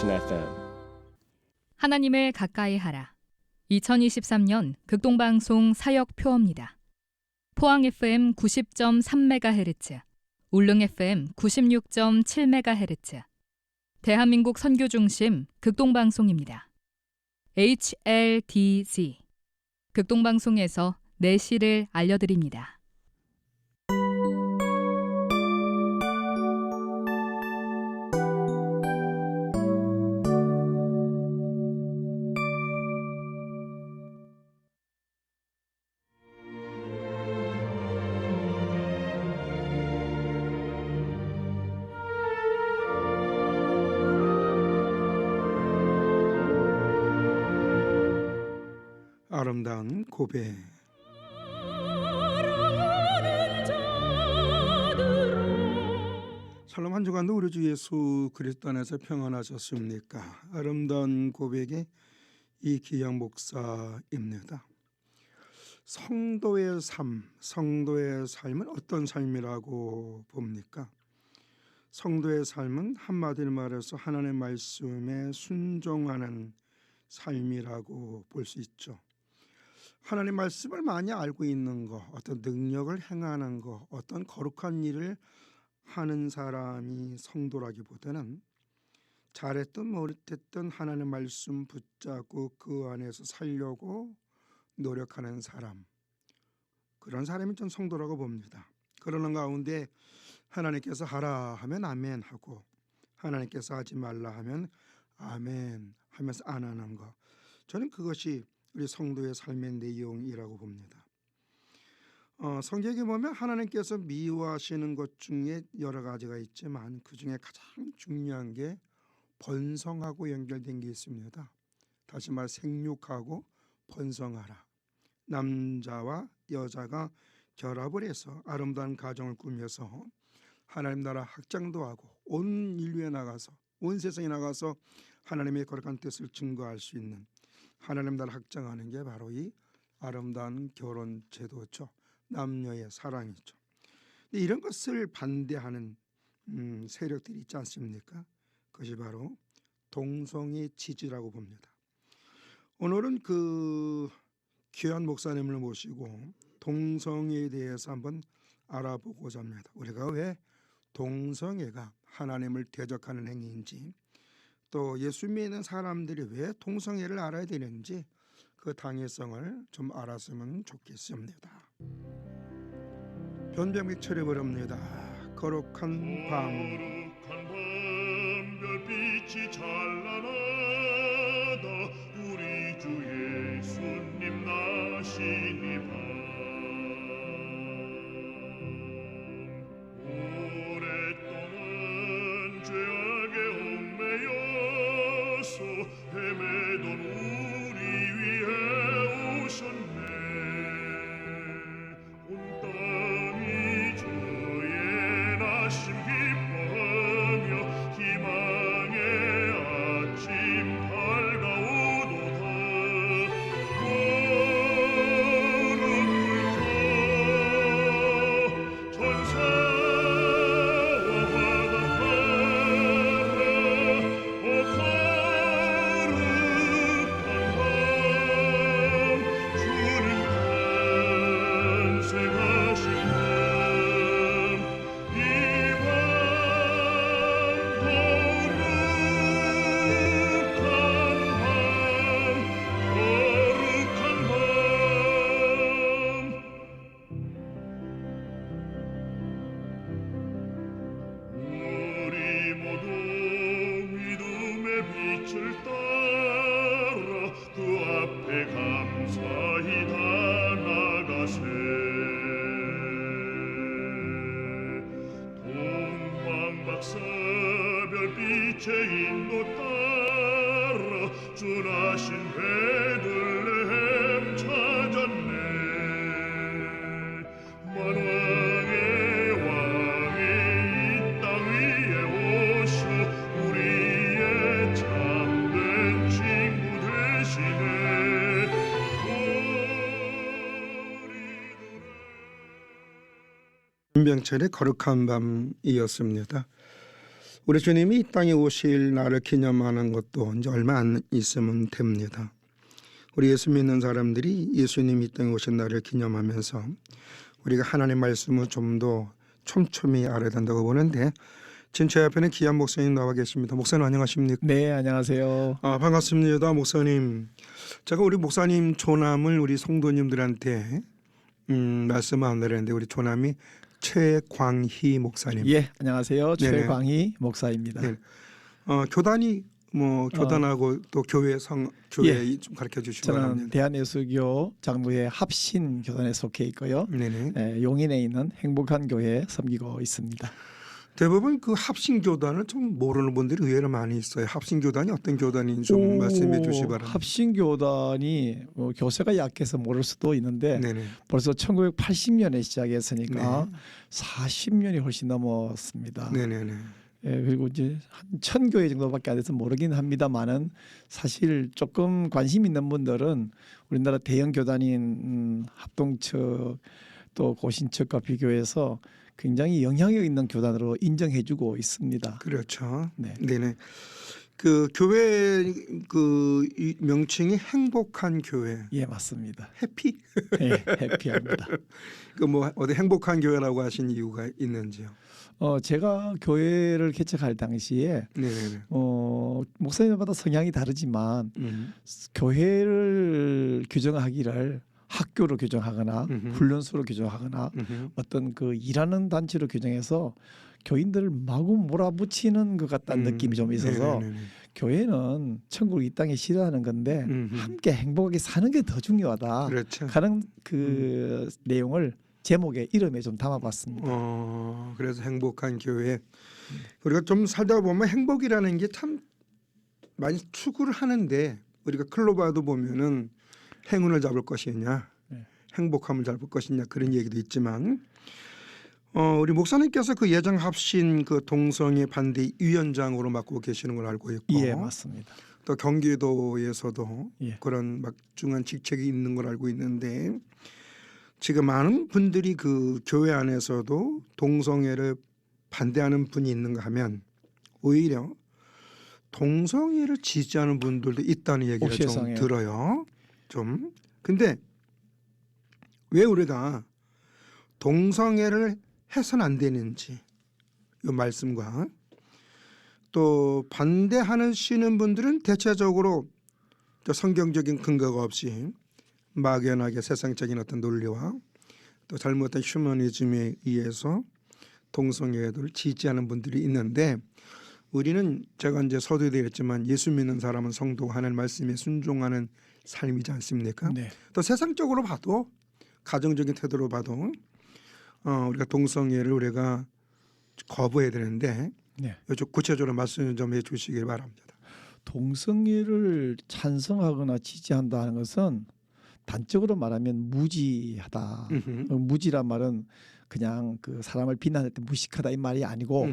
Solution FM. 하나님을 가까이 하라. 2023년 극동방송 사역 표어입니다. 포항 FM 90.3MHz, 울릉 FM 96.7MHz, 대한민국 선교중심 극동방송입니다. HLDZ, 극동방송에서 내시를 알려드립니다. 아름다운 고백. 샬롬, 한 주간도 우리 주 예수 그리스도 안에서 평안하셨습니까? 아름다운 고백의 이기영 목사입니다. 성도의 삶은 어떤 삶이라고 봅니까? 성도의 삶은 한마디로 말해서 하나님의 말씀에 순종하는 삶이라고 볼 수 있죠. 하나님 말씀을 많이 알고 있는 것, 어떤 능력을 행하는 것, 어떤 거룩한 일을 하는 사람이 성도라기보다는 잘했든 못했든 하나님 말씀 붙잡고 그 안에서 살려고 노력하는 사람, 그런 사람이 전 성도라고 봅니다. 그러는 가운데 하나님께서 하라 하면 아멘 하고, 하나님께서 하지 말라 하면 아멘 하면서 안 하는 것, 저는 그것이 우리 성도의 삶의 내용이라고 봅니다. 성경에 보면 하나님께서 미워하시는 것 중에 여러 가지가 있지만 그 중에 가장 중요한 게 번성하고 연결된 게 있습니다. 다시 말 생육하고 번성하라. 남자와 여자가 결합을 해서 아름다운 가정을 꾸며서 하나님 나라 확장도 하고 온 인류에 나가서, 온 세상에 나가서 하나님의 거룩한 뜻을 증거할 수 있는, 하나님 나라 확장하는 게 바로 이 아름다운 결혼 제도죠. 남녀의 사랑이죠. 이런 것을 반대하는 세력들이 있지 않습니까? 그것이 바로 동성애 지지라고 봅니다. 오늘은 그 귀한 목사님을 모시고 동성애에 대해서 한번 알아보고자 합니다. 우리가 왜 동성애가 하나님을 대적하는 행위인지, 또 예수 믿는 사람들이 왜 동성애를 알아야 되는지 그 당위성을 좀 알았으면 좋겠습니다. 변병이 쳐려버립니다. 거룩한 밤. 거룩한 밤 별빛이 찬란하다. 우리 주 예수님 나신 이 밤. 오랫동안 죄악에 얽매여서 헤매던 우리 위해 오셨네. 온 땅이 주의 나심 기뻐하며 희망의 아침 밝아오도다. 무릎 꿇고 천사와 화답하라. 오 거룩한 밤 주는 탄생하신 밤. 이 밤 거룩한 밤. 우리 모두 믿음의 빛을 따라 그 앞에 감사히 다 나가세. 동방박사 별빛의 인도 따라 주 나신 베들레헴 찾았네. 만왕의 왕이 이 땅 위에 오셔 우리의 참된 친구 되시네. 김병철의 거룩한 밤이었습니다. 우리 주님이 이 땅에 오실 날을 기념하는 것도 이제 얼마 안 있으면 됩니다. 우리 예수 믿는 사람들이 예수님이 이 땅에 오신 날을 기념하면서 우리가 하나님의 말씀을 좀 더 촘촘히 알아야 된다고 보는데 지금 제 앞에는 귀한 목사님 나와 계십니다. 목사님 안녕하십니까? 네, 안녕하세요. 반갑습니다, 목사님. 제가 우리 목사님 조남을 우리 성도님들한테 말씀 안 드렸는데 우리 조남이 최광희 목사님. 예, 안녕하세요. 네네. 최광희 목사입니다. 네. 교단이 뭐 교단하고 또 교회 좀 가르쳐 주시기 저는 바랍니다. 대한예수교 장로회 합신 교단에 속해 있고요. 네네. 용인에 있는 행복한 교회 섬기고 있습니다. 대부분 그 합신 교단을 좀 모르는 분들이 의외로 많이 있어요. 합신 교단이 어떤 교단인지 좀 말씀해 주시기 바랍니다. 합신 교단이 교세가 약해서 모를 수도 있는데 네네. 벌써 1980년에 시작했으니까 네. 40년이 훨씬 넘었습니다. 네네네. 예, 그리고 이제 한 1000교회 정도밖에 안 돼서 모르긴 합니다만은 사실 조금 관심 있는 분들은 우리나라 대형 교단인 합동측 또 고신측과 비교해서 굉장히 영향력 있는 교단으로 인정해주고 있습니다. 그렇죠. 네. 네네. 그 교회 이 명칭이 행복한 교회. 예, 맞습니다. 해피? 예, 해피합니다. 그 뭐 어디 행복한 교회라고 하신 이유가 있는지요? 제가 교회를 개척할 당시에 네네네. 목사님마다 성향이 다르지만 교회를 규정하기를 학교로 규정하거나 훈련소로 규정하거나 어떤 그 일하는 단체로 규정해서 교인들을 마구 몰아붙이는 것 같다는 느낌이 좀 있어서 네네네. 교회는 천국을 이 땅에 실현하는 건데 함께 행복하게 사는 게 더 중요하다. 그렇죠. 하는 그 내용을 제목의 이름에 좀 담아봤습니다. 그래서 행복한 교회. 우리가 좀 살다 보면 행복이라는 게 참 많이 추구를 하는데 우리가 클로바도 보면은 행운을 잡을 것이냐, 네. 행복함을 잡을 것이냐 그런 얘기도 있지만 우리 목사님께서 그 예정 합신 그 동성애 반대 위원장으로 맡고 계시는 걸 알고 있고, 예, 맞습니다. 또 경기도에서도 예. 그런 막중한 직책이 있는 걸 알고 있는데 지금 많은 분들이 그 교회 안에서도 동성애를 반대하는 분이 있는가 하면 오히려 동성애를 지지하는 분들도 있다는 얘기를 좀 세상에. 들어요. 좀. 근데 왜 우리가 동성애를 해서는 안 되는지 이 말씀과 또 반대하시는 분들은 대체적으로 성경적인 근거가 없이 막연하게 세상적인 어떤 논리와 또 잘못된 휴머니즘에 의해서 동성애를 지지하는 분들이 있는데 우리는 제가 이제 서두에 되었지만 예수 믿는 사람은 성도가 하는 말씀에 순종하는 삶이지 않습니까? 네. 또 세상적으로 봐도 가정적인 태도로 봐도 우리가 동성애를 우리가 거부해야 되는데 네. 좀 구체적으로 말씀 좀 해주시길 바랍니다. 동성애를 찬성하거나 지지한다는 것은 단적으로 말하면 무지하다. 무지란 말은 그냥 그 사람을 비난할 때 무식하다 이 말이 아니고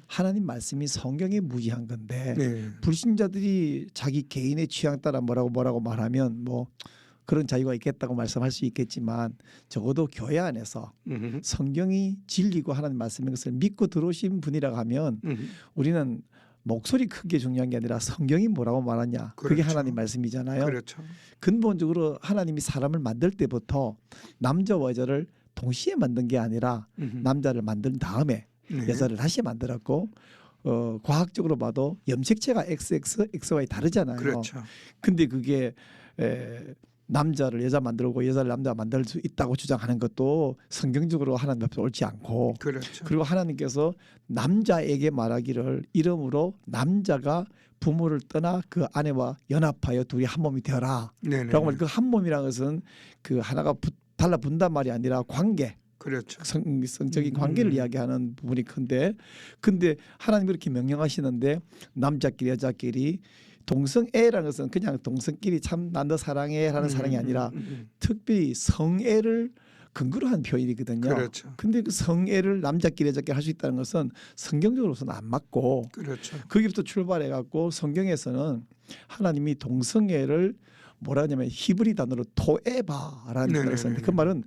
하나님 말씀이 성경에 무지한 건데 네. 불신자들이 자기 개인의 취향 따라 뭐라고 말하면 뭐 그런 자유가 있겠다고 말씀할 수 있겠지만 적어도 교회 안에서 성경이 진리고 하나님 말씀인 것을 믿고 들어오신 분이라고 하면 우리는 목소리 큰 게 중요한 게 아니라 성경이 뭐라고 말하냐. 그게 그렇죠. 하나님 말씀이잖아요. 그렇죠. 근본적으로 하나님이 사람을 만들 때부터 남자와 여자를 동시에 만든 게 아니라 남자를 만든 다음에 네. 여자를 다시 만들었고 과학적으로 봐도 염색체가 XX, XY 다르잖아요. 그렇죠. 근데 그게 남자를 여자 만들고 여자를 남자 만들 수 있다고 주장하는 것도 성경적으로 하나님 앞에 옳지 않고 그렇죠. 그리고 하나님께서 남자에게 말하기를 이름으로 남자가 부모를 떠나 그 아내와 연합하여 둘이 한 몸이 되어라. 네네. 라고 말그 한 몸이라는 것은 그 하나가 달라붙는단 말이 아니라 관계, 그렇죠. 성적인 관계를 이야기하는 부분이 큰데 근데 하나님 그렇게 명령하시는데 남자끼리 여자끼리 동성애라는 것은 그냥 동성끼리 참 난 너 사랑해라는 사랑이 아니라 특별히 성애를 근거로 한 표현이거든요. 그렇죠. 근데 그 성애를 남자끼리 여자끼리 할 수 있다는 것은 성경적으로서는 안 맞고 그렇죠. 거기부터 출발해 갖고 성경에서는 하나님이 동성애를 뭐라 하냐면 히브리 단어로 토에바라는 네네네. 말을 썼는데 그 말은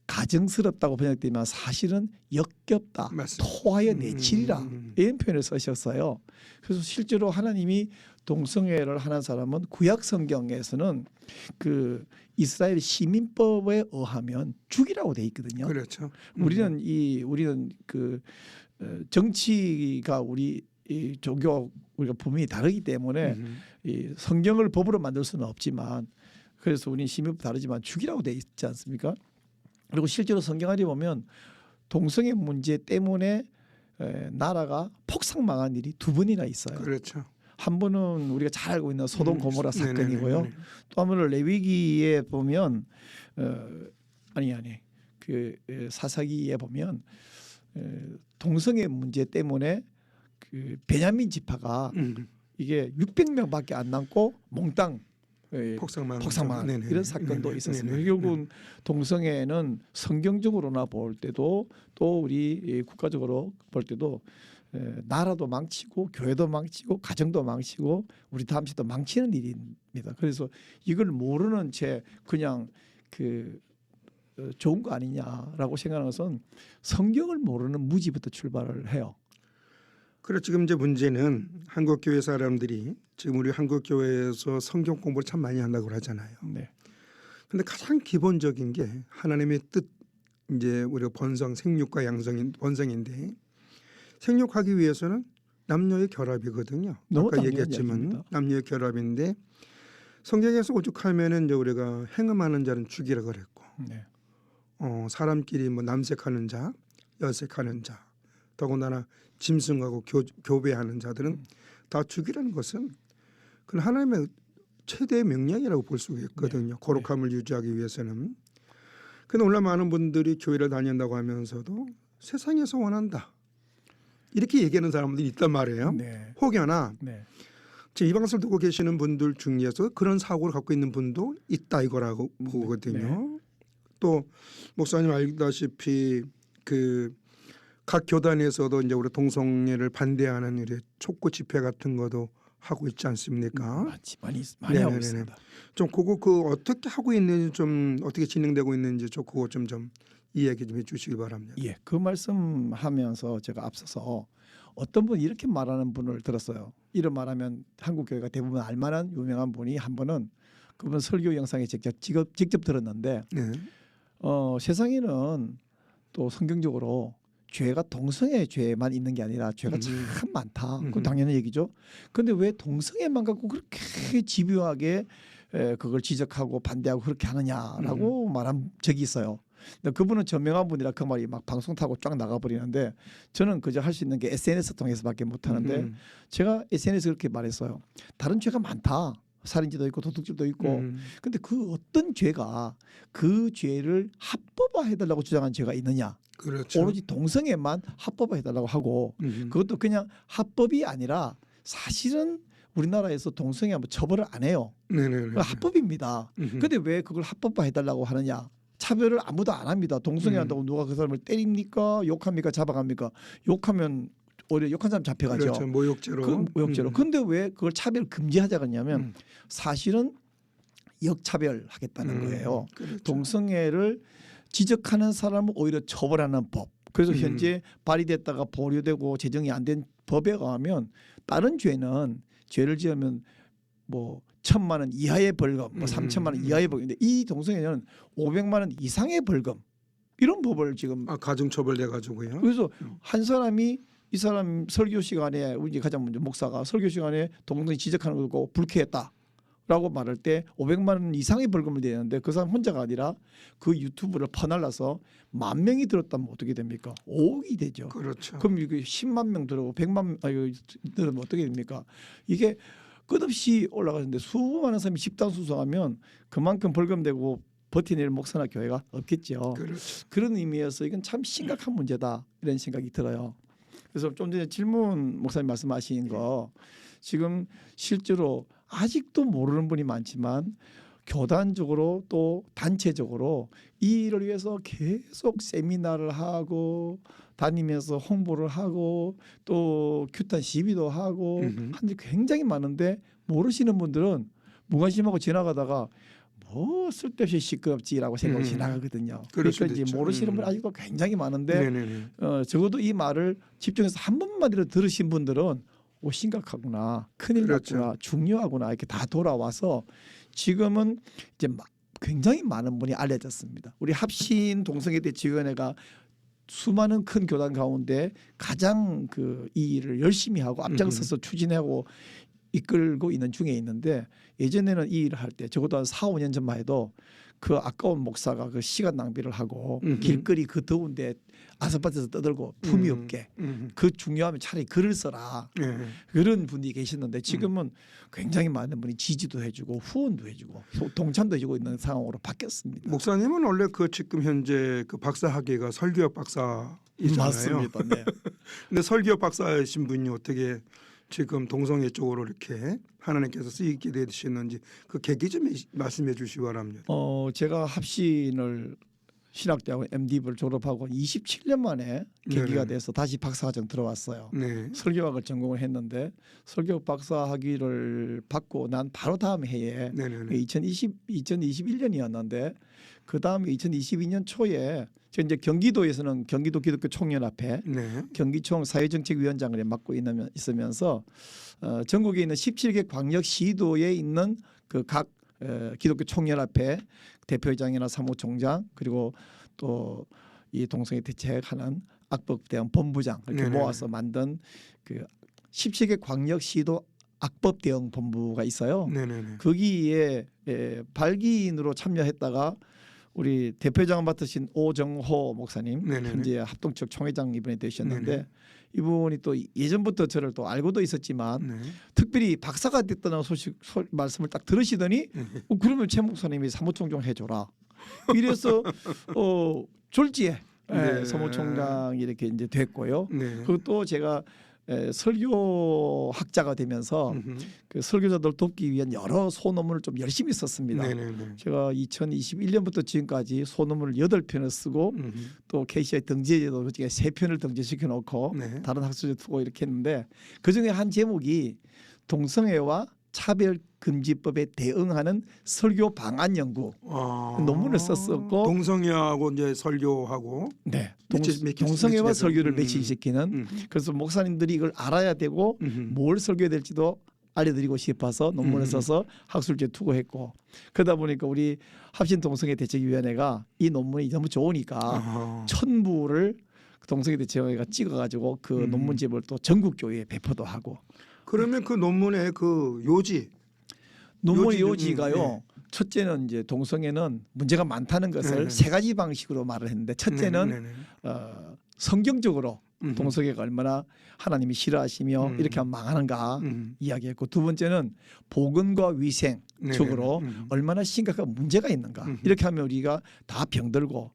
가증스럽다고 번역되지만 사실은 역겹다, 맞습니다. 토하여 내치리라 이런 표현을 쓰셨어요. 그래서 실제로 하나님이 동성애를 하는 사람은 구약 성경에서는 그 이스라엘 시민법에 의하면 죽이라고 돼 있거든요. 그렇죠. 우리는 그 정치가 우리 이 종교 우리가 분명히 다르기 때문에 이 성경을 법으로 만들 수는 없지만 그래서 우리는 시민법 다르지만 죽이라고 돼 있지 않습니까? 그리고 실제로 성경 안에 보면 동성애 문제 때문에 나라가 폭삭망한 일이 두 번이나 있어요. 그렇죠. 한 번은 우리가 잘 알고 있는 소돔 고모라 사건이고요. 네네네. 또 한 번은 레위기에 보면 그 사사기에 보면 동성애 문제 때문에 그 베냐민 지파가 이게 600명밖에 안 남고 몽땅 폭삭망한 네네. 이런 사건도 네네. 있었습니다. 네네. 결국은 동성애는 성경적으로나 볼 때도 또 우리 국가적으로 볼 때도 나라도 망치고 교회도 망치고 가정도 망치고 우리 다음 시도 망치는 일입니다. 그래서 이걸 모르는 채 그냥 그 좋은 거 아니냐라고 생각하는 것은 성경을 모르는 무지부터 출발을 해요. 그래 지금 이제 문제는 한국 교회 사람들이 지금 우리 한국 교회에서 성경 공부를 참 많이 한다고 하잖아요. 네. 근데 가장 기본적인 게 하나님의 뜻 이제 우리가 번성 생육과 양성인 번성인데 생육하기 위해서는 남녀의 결합이거든요. 너무 아까 당연한 얘기했지만 이야기입니다. 남녀의 결합인데 성경에서 오죽하면은 이제 우리가 행음하는 자는 죽이라 그랬고 네. 사람끼리 뭐 남색하는 자, 여색하는 자, 더군다나 짐승하고 교배하는 자들은 다 죽이라는 것은 그 하나님의 최대의 명령이라고 볼 수 있거든요. 거룩함을 유지하기 위해서는. 그런데 오늘 많은 분들이 교회를 다닌다고 하면서도 세상에서 원한다 이렇게 얘기하는 사람들이 있단 말이에요. 네. 혹여나 네. 지금 이 방송을 듣고 계시는 분들 중에서 그런 사고를 갖고 있는 분도 있다 이거라고 보거든요. 또 목사님 알다시피 그 각 교단에서도 이제 우리 동성애를 반대하는 이런 촉구 집회 같은 것도 하고 있지 않습니까? 많이 네네네네. 하고 있습니다. 좀 그거 그 어떻게 하고 있는지 좀 어떻게 진행되고 있는지 좀 그거 좀 이야기 좀 해주시기 바랍니다. 예, 그 말씀하면서 제가 앞서서 어떤 분이 이렇게 말하는 분을 들었어요. 이런 말하면 한국 교회가 대부분 알만한 유명한 분이 한 번은 그분 설교 영상에 직접 들었는데 네. 세상에는 또 성경적으로 죄가 동성애 죄만 있는 게 아니라 죄가 참 많다. 그 당연한 얘기죠. 그런데 왜 동성애만 갖고 그렇게 집요하게 그걸 지적하고 반대하고 그렇게 하느냐라고 말한 적이 있어요. 근데 그분은 저명한 분이라 그 말이 막 방송 타고 쫙 나가버리는데 저는 그저 할 수 있는 게 SNS 통해서밖에 못하는데 제가 SNS 그렇게 말했어요. 다른 죄가 많다. 살인죄도 있고 도둑질도 있고 근데 그 어떤 죄가 그 죄를 합법화해달라고 주장한 죄가 있느냐. 그렇죠. 오로지 동성애만 합법화해달라고 하고 그것도 그냥 합법이 아니라 사실은 우리나라에서 동성애하면 처벌을 안 해요. 네네네. 합법입니다. 근데 왜 그걸 합법화해달라고 하느냐. 차별을 아무도 안 합니다. 동성애 한다고 누가 그 사람을 때립니까? 욕합니까? 잡아갑니까? 욕하면 오히려 욕한 사람 잡혀가죠. 그렇죠. 모욕죄로. 모욕죄로. 근데 왜 그걸 차별 금지하자고 했냐면 사실은 역차별하겠다는 거예요. 그렇죠. 동성애를 지적하는 사람을 오히려 처벌하는 법. 그래서 현재 발의됐다가 보류되고 제정이 안 된 법에 의하면 다른 죄를 지으면 뭐 1,000만 원 이하의 벌금, 뭐 3,000만 원 이하의 벌금인데 이 동성애는 500만 원 이상의 벌금 이런 법을 지금 가중처벌돼 가지고요. 그래서 한 사람이 이 사람 설교 시간에 우리 가장 먼저 목사가 설교 시간에 동성애 지적하는 걸 보고 불쾌했다라고 말할 때 500만 원 이상의 벌금을 내는데 그 사람 혼자가 아니라 그 유튜브를 퍼날라서 10,000명이 들었다면 어떻게 됩니까? 5억이 되죠. 그렇죠. 그럼 이게 10만 명 들어고 100만 들으면 어떻게 됩니까? 이게 끝없이 올라가는데 수많은 사람이 집단 수송하면 그만큼 벌금 내고 버티낼 목사나 교회가 없겠죠. 그렇죠. 그런 의미에서 이건 참 심각한 문제다 이런 생각이 들어요. 그래서 좀 전에 질문 목사님 말씀하신 거 지금 실제로 아직도 모르는 분이 많지만 교단적으로 또 단체적으로 이 일을 위해서 계속 세미나를 하고 다니면서 홍보를 하고 또 규탄 시위도 하고 한데 굉장히 많은데 모르시는 분들은 무관심하고 지나가다가 뭐 쓸데없이 시끄럽지라고 생각이 지나가거든요. 그럴 그러니까 수도 이제 있죠. 모르시는 분 아직도 굉장히 많은데 네네네. 적어도 이 말을 집중해서 한 번만이라도 들으신 분들은 심각하구나, 큰일 그렇죠. 났구나, 중요하구나 이렇게 다 돌아와서 지금은 이제 굉장히 많은 분이 알려졌습니다. 우리 합신 동성애대 지원회가 수많은 큰 교단 가운데 가장 이 일을 열심히 하고 앞장서서 추진하고 이끌고 있는 중에 있는데 예전에는 이 일을 할 때 적어도 한 4, 5년 전만 해도 그 아까운 목사가 그 시간 낭비를 하고 길거리 그 더운데 아스팔트에서 떠들고 품이 없게 그 중요하면 차라리 글을 써라 네. 그런 분이 계셨는데 지금은 굉장히 많은 분이 지지도 해주고 후원도 해주고 동참도 해주고 있는 상황으로 바뀌었습니다. 목사님은 원래 그 지금 현재 그 박사 학위가 설교학 박사이잖아요. 맞습니다. 네. 근데 설교학 박사이신 분이 어떻게 지금 동성애 쪽으로 이렇게 하나님께서 쓰이게 되셨는지 그 계기 좀 말씀해 주시기 바랍니다. 제가 합신을 신학대학원 MD부를 졸업하고 27년 만에 계기가 네네. 돼서 다시 박사과정 들어왔어요. 네. 설교학을 전공을 했는데 설교학 박사 학위를 받고 난 바로 다음 해에 네네네. 2021년이었는데 그 다음에 2022년 초에 제가 이제 경기도에서는 경기도 기독교 총연합회 네. 경기총 사회정책위원장을 맡고 있으면서 전국에 있는 17개 광역시도에 있는 그 각 기독교 총연합회 대표회장이나 사무총장 그리고 또 이 동성애 대책하는 악법대응 본부장 이렇게 네네네. 모아서 만든 그 17개 광역시도 악법대응 본부가 있어요. 네네네. 거기에 발기인으로 참여했다가 우리 대표장을 맡으신 오정호 목사님 네네네. 현재 합동측 총회장 이번에 되셨는데 네네. 이분이 또 예전부터 저를 또 알고도 있었지만 네. 특별히 박사가 됐다는 말씀을 딱 들으시더니 그러면 최 목사님이 사무총장 해줘라. 이래서 졸지에 네. 사무총장이 이렇게 이제 됐고요. 네. 그리고 또 제가 설교학자가 되면서 그 설교자들 돕기 위한 여러 소논문을 좀 열심히 썼습니다. 네네네. 제가 2021년부터 지금까지 소논문을 8편을 쓰고 또 KCI 등재제도 3편을 등재시켜 놓고 네. 다른 학술제 두고 이렇게 했는데 그중에 한 제목이 동성애와 차별금지법에 대응하는 설교 방안 연구 논문을 썼었고 동성애하고 이제 설교하고 네. 매치 동성애와 매치 설교를 돼서. 매치시키는 그래서 목사님들이 이걸 알아야 되고 뭘 설교해야 될지도 알려드리고 싶어서 논문을 써서 학술제 투고했고 그러다 보니까 우리 합신동성애 대책위원회가 이 논문이 너무 좋으니까 1000부를 동성애 대책위원회가 찍어가지고 그 논문집을 또 전국 교회에 배포도 하고 그러면 그 논문의 그 요지 논문의 요지는, 요지가요. 네. 첫째는 이제 동성애는 문제가 많다는 것을 네네. 3가지 방식으로 말을 했는데 첫째는 네네네. 성경적으로 동성애가 얼마나 하나님이 싫어하시며 이렇게 하면 망하는가 이야기했고 두 번째는 보건과 위생적으로 얼마나 심각한 문제가 있는가 이렇게 하면 우리가 다 병들고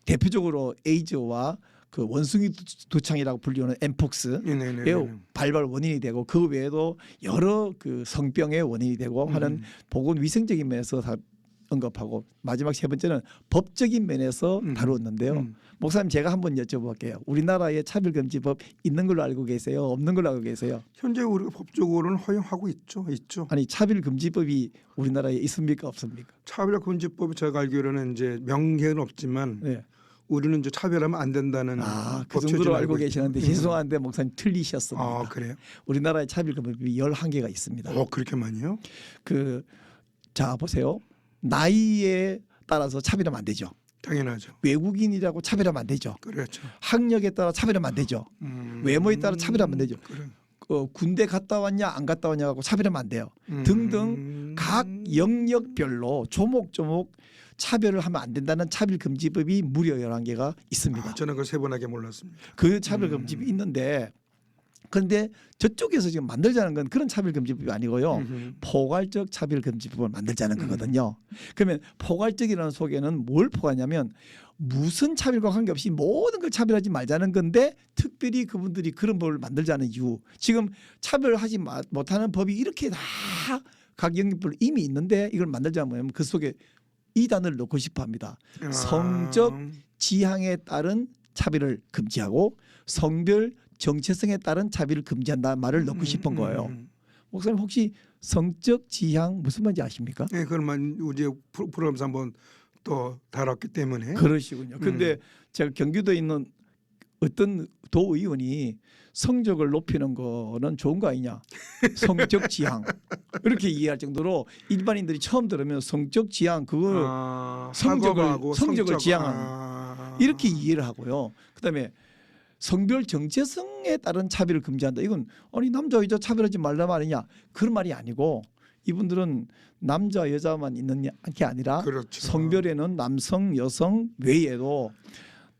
대표적으로 에이즈와 그 원숭이 두창이라고 불리는 엠폭스 의 발발 원인이 되고 그 외에도 여러 그 성병의 원인이 되고 하는 보건 위생적인 면에서 다 언급하고 마지막 세 번째는 법적인 면에서 다루었는데요. 목사님 제가 한번 여쭤볼게요. 우리나라에 차별금지법 있는 걸로 알고 계세요? 없는 걸로 알고 계세요? 현재 우리가 법적으로는 허용하고 있죠. 아니 차별금지법이 우리나라에 있습니까 없습니까? 차별금지법이 제가 알기로는 이제 명계는 없지만 네. 우리는 이제 차별하면 안 된다는 그 정도로 알고 계시는데 죄송한데 목사님 틀리셨습니다. 아 그래요? 우리나라에 차별금지법이 11개가 있습니다. 그렇게 많이요? 자 보세요. 나이에 따라서 차별하면 안 되죠. 당연하죠. 외국인이라고 차별하면 안 되죠. 그렇죠. 학력에 따라 차별하면 안 되죠. 외모에 따라 차별하면 안 되죠. 그래. 군대 갔다 왔냐 안 갔다 왔냐고 차별하면 안 돼요. 등등 각 영역별로 조목조목 차별을 하면 안 된다는 차별금지법이 무려 11개가 있습니다. 저는 그 세분하게 몰랐습니다. 그 차별금지법이 있는데 그런데 저쪽에서 지금 만들자는 건 그런 차별금지법이 아니고요. 포괄적 차별금지법을 만들자는 거거든요. 그러면 포괄적이라는 속에는 뭘 포괄하냐면 무슨 차별과 관계없이 모든 걸 차별하지 말자는 건데 특별히 그분들이 그런 법을 만들자는 이유. 지금 차별하지 못하는 법이 이렇게 다 각 영역별로 이미 있는데 이걸 만들자면 그 속에 이 단어를 넣고 싶어 합니다. 성적 지향에 따른 차별을 금지하고 성별 정체성에 따른 차별을 금지한다는 말을 넣고 싶은 거예요. 목사님 혹시 성적 지향 무슨 말인지 아십니까? 예, 그러면 우리 프로그램에서 한번 또 다뤘기 때문에 그러시군요. 근데 제가 경기도에 있는 어떤 도의원이 성적을 높이는 거는 좋은 거 아니냐, 성적 지향 이렇게 이해할 정도로 일반인들이 처음 들으면 성적 지향 그걸 학업하고 성적을 성적, 지향하는 이렇게 이해를 하고요. 그다음에 성별 정체성에 따른 차별을 금지한다. 이건 아니 남자 여자 차별하지 말라 말이냐 그런 말이 아니고 이분들은 남자 여자만 있는 게 아니라 그렇죠. 성별에는 남성 여성 외에도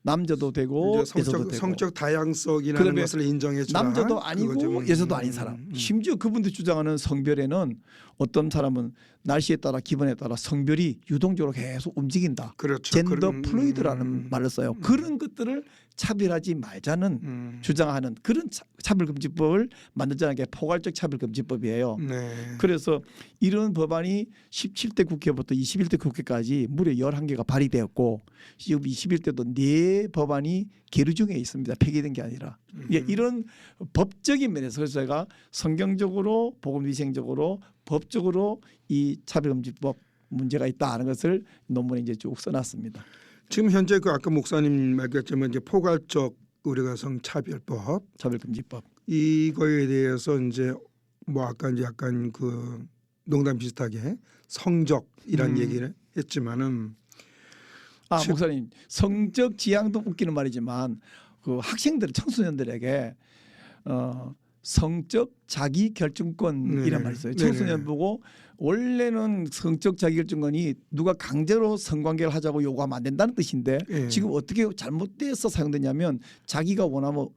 남자도 되고 이제 여자도 되고 성적 다양성이라는 그다음에 것을 인정해 주라. 남자도 아니고 여자도 아닌 사람. 심지어 그분들 주장하는 성별에는 어떤 사람은 날씨에 따라 기분에 따라 성별이 유동적으로 계속 움직인다. 그렇죠. 젠더 플루이드라는 말을 써요. 그런 것들을 차별하지 말자는 주장하는 그런 차별금지법을 만들자는 게 포괄적 차별금지법이에요. 네. 그래서 이런 법안이 17대 국회부터 21대 국회까지 무려 11개가 발의되었고 지금 21대도 4 법안이 계류 중에 있습니다. 폐기된 게 아니라. 이런 법적인 면에서 그래서 제가 성경적으로 복음위생적으로 법적으로 이 차별금지법 문제가 있다 하는 것을 논문에 이제 쭉 써놨습니다. 지금 현재 그 아까 목사님 말했지만 이제 포괄적 우리가 성차별법 차별금지법 이거에 대해서 이제 뭐 아까 이제 약간 그 농담 비슷하게 성적이란 얘기를 했지만은 목사님 성적 지향도 웃기는 말이지만 그 학생들 청소년들에게 성적 자기 결정권이란 말이 있어요. 청소년 보고 원래는 성적 자기 결정권이 누가 강제로 성관계를 하자고 요구하면 안 된다는 뜻인데 지금 어떻게 잘못돼서 사용되냐면 자기가 원하면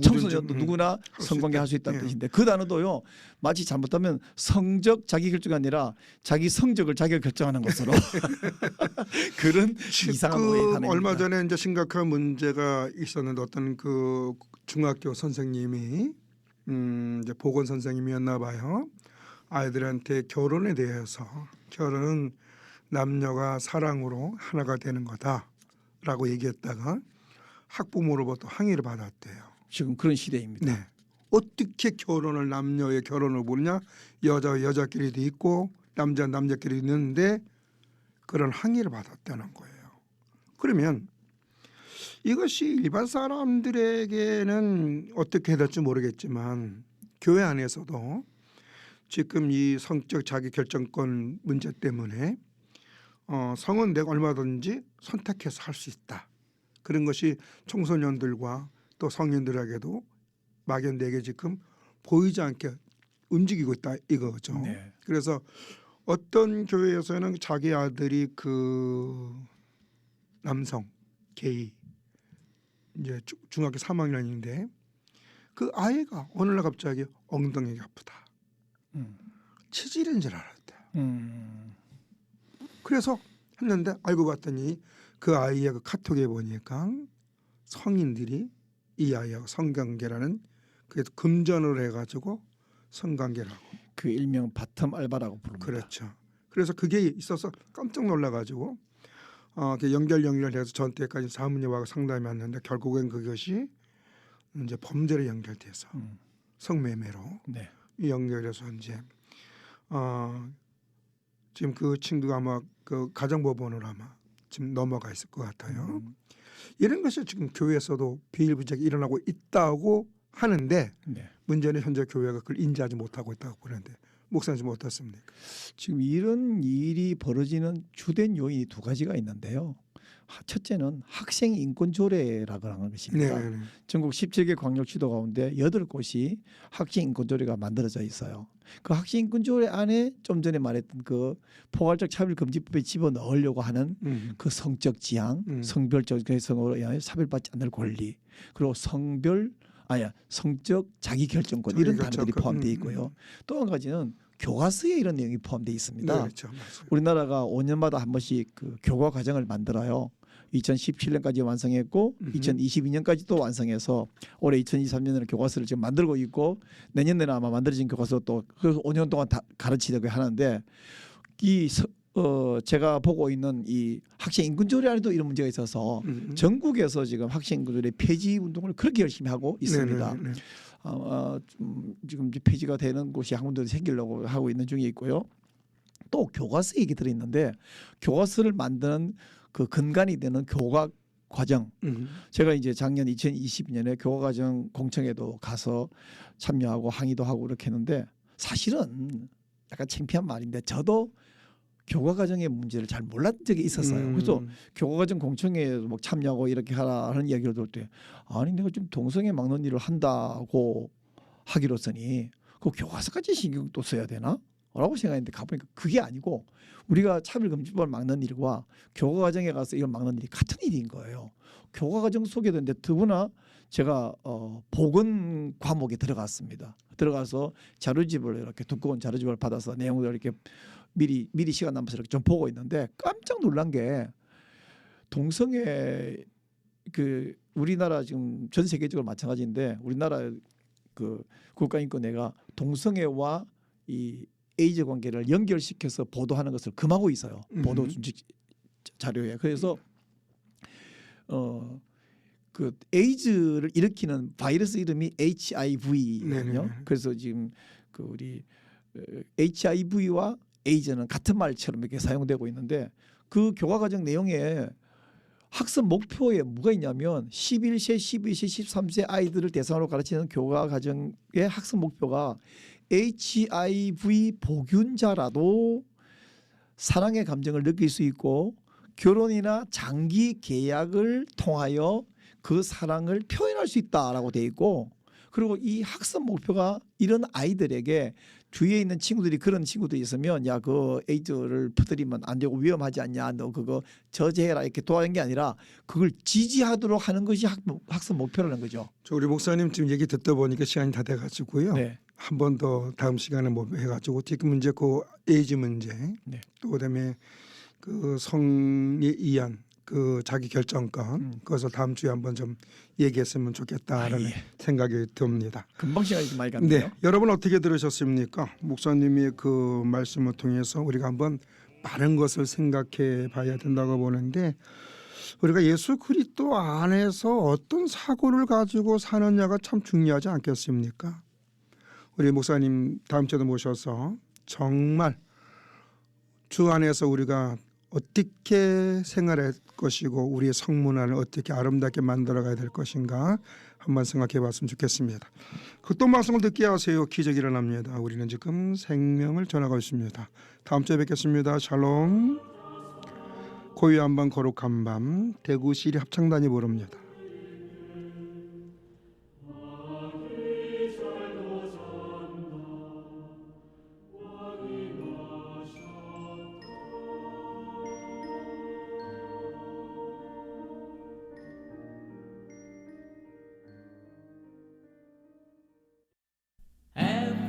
청소년도 누구나 성관계 할 수 있다는 뜻인데 그 단어도요 마치 잘못하면 성적 자기 결정이 아니라 자기 성적을 자기가 결정하는 것으로 그런 이상한 오해가 가능합니다. 얼마 전에 이제 심각한 문제가 있었는데 어떤 그 중학교 선생님이 이제 보건 선생님이었나 봐요. 아이들한테 결혼에 대해서 결혼은 남녀가 사랑으로 하나가 되는 거다라고 얘기했다가 학부모로부터 항의를 받았대요. 지금 그런 시대입니다. 네. 어떻게 결혼을 남녀의 결혼을 보느냐? 여자 여자끼리도 있고 남자 남자끼리 있는데 그런 항의를 받았다는 거예요. 그러면 이것이 일반 사람들에게는 어떻게 될지 모르겠지만 교회 안에서도 지금 이 성적 자기 결정권 문제 때문에 성은 내가 얼마든지 선택해서 할 수 있다. 그런 것이 청소년들과 또 성인들에게도 막연되게 지금 보이지 않게 움직이고 있다 이거죠. 네. 그래서 어떤 교회에서는 자기 아들이 그 남성 게이 이제 중학교 3학년인데 그 아이가 어느 날 갑자기 엉덩이가 아프다. 치질인 줄 알았대요. 그래서 했는데 알고 봤더니 그 아이의 그 카톡에 보니까 성인들이 이 아이하고 성관계라는 그래서 금전을 해가지고 성관계를 하고 그 일명 바텀 알바라고 부릅니다. 그렇죠. 그래서 그게 있어서 깜짝 놀라가지고 연결해서 전때까지 사모님하고 상담이 왔는데 결국엔 그것이 이제 범죄로 연결돼서 성매매로 네. 연결해서 이제 지금 그 친구가 아마 그 가정법원으로 아마 지금 넘어가 있을 것 같아요. 이런 것이 지금 교회에서도 비일비재하게 일어나고 있다고 하는데 네. 문제는 현재 교회가 그걸 인지하지 못하고 있다고 보는데 목사님 좀 어떻습니까? 지금 이런 일이 벌어지는 주된 요인이 2가지가 있는데요. 첫째는 학생 인권 조례라고 하는 것입니다. 네. 전국 17개 광역시도 가운데 8곳이 학생 인권 조례가 만들어져 있어요. 그 학생 인권 조례 안에 좀 전에 말했던 그 포괄적 차별 금지법에 집어넣으려고 하는 그 성적 지향, 성별적 개성으로 인하여 차별받지 않을 권리, 그리고 성적 자기 결정권 이런 단어들이 포함되어 있고요. 또 한 가지는 교과서에 이런 내용이 포함되어 있습니다. 네, 그렇죠. 우리나라가 5년마다 한 번씩 그 교과 과정을 만들어요. 2017년까지 완성했고 2022년까지 또 완성해서 올해 2023년에는 교과서를 지금 만들고 있고 내년에는 아마 만들어진 교과서 또 그래서 5년 동안 다 가르치려고 하는데 제가 보고 있는 이 학생 인권 조례 안에도 이런 문제가 있어서 전국에서 지금 학생 인권 조례 폐지 운동을 그렇게 열심히 하고 있습니다. 지금 이제 폐지가 되는 곳이 학문들이 생기려고 하고 있는 중에 있고요. 또 교과서 얘기 들어있는데 교과서를 만드는 그 근간이 되는 교과 과정. 제가 이제 작년 2020년에 교과과정 공청회도 가서 참여하고 항의도 하고 이렇게 했는데 사실은 약간 창피한 말인데 저도 교과과정의 문제를 잘 몰랐던 적이 있었어요. 그래서 교과과정 공청회에 뭐 참여하고 이렇게 하라는 이야기를 들을 때 아니 내가 좀 동성애 막는 일을 한다고 하기로서니 그 교과서까지 신경 또 써야 되나? 라고 생각했는데 가보니까 그게 아니고 우리가 차별금지법을 막는 일과 교과과정에 가서 이걸 막는 일이 같은 일인 거예요. 교과과정 속에도 있는데 더구나 제가 보건 과목에 들어갔습니다. 들어가서 자료집을 이렇게 두꺼운 자료집을 받아서 내용을 이렇게 미리 시간 남아서 이렇게 좀 보고 있는데 깜짝 놀란 게 동성애 그 우리나라 지금 전 세계적으로 마찬가지인데 우리나라 그 국가인권회가 동성애와 이 에이즈 관계를 연결시켜서 보도하는 것을 금하고 있어요. 보도 준칙 자료에. 그래서 그 에이즈를 일으키는 바이러스 이름이 HIV거든요. 그래서 지금 그 우리 HIV와 에이즈는 같은 말처럼 이렇게 사용되고 있는데 그 교과과정 내용에 학습 목표에 뭐가 있냐면 11세, 12세, 13세 아이들을 대상으로 가르치는 교과과정의 학습 목표가 HIV 보균자라도 사랑의 감정을 느낄 수 있고 결혼이나 장기 계약을 통하여 그 사랑을 표현할 수 있다라고 돼 있고 그리고 이 학습 목표가 이런 아이들에게 주위에 있는 친구들이 그런 친구들이 있으면 야 그 에이즈를 퍼뜨리면 안 되고 위험하지 않냐 너 그거 저지해라 이렇게 도와는 게 아니라 그걸 지지하도록 하는 것이 학습 목표라는 거죠. 저 우리 목사님 지금 얘기 듣다 보니까 시간이 다 돼가지고요. 네. 한 번 더 다음 시간에 뭐 해가지고 지금 문제 그 에이즈 문제 네. 또 그다음에 그 성에 의한 그 자기 결정권 그것을 다음 주에 한번 좀 얘기했으면 좋겠다라는 생각이 듭니다. 금방 시간이 좀 많이 갔네요. 네, 여러분 어떻게 들으셨습니까? 목사님의 그 말씀을 통해서 우리가 한번 바른 것을 생각해 봐야 된다고 보는데 우리가 예수 그리스도 안에서 어떤 사고를 가지고 사느냐가 참 중요하지 않겠습니까? 우리 목사님 다음 주에도 모셔서 정말 주 안에서 우리가 어떻게 생활할 것이고 우리의 성문화를 어떻게 아름답게 만들어가야 될 것인가 한번 생각해 봤으면 좋겠습니다. 극동방송을 듣게 하세요. 기적이 일어납니다. 우리는 지금 생명을 전하고 있습니다. 다음 주에 뵙겠습니다. 샬롬. 고요한 밤 거룩한 밤 대구 시리 합창단이 부릅니다.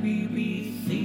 We receive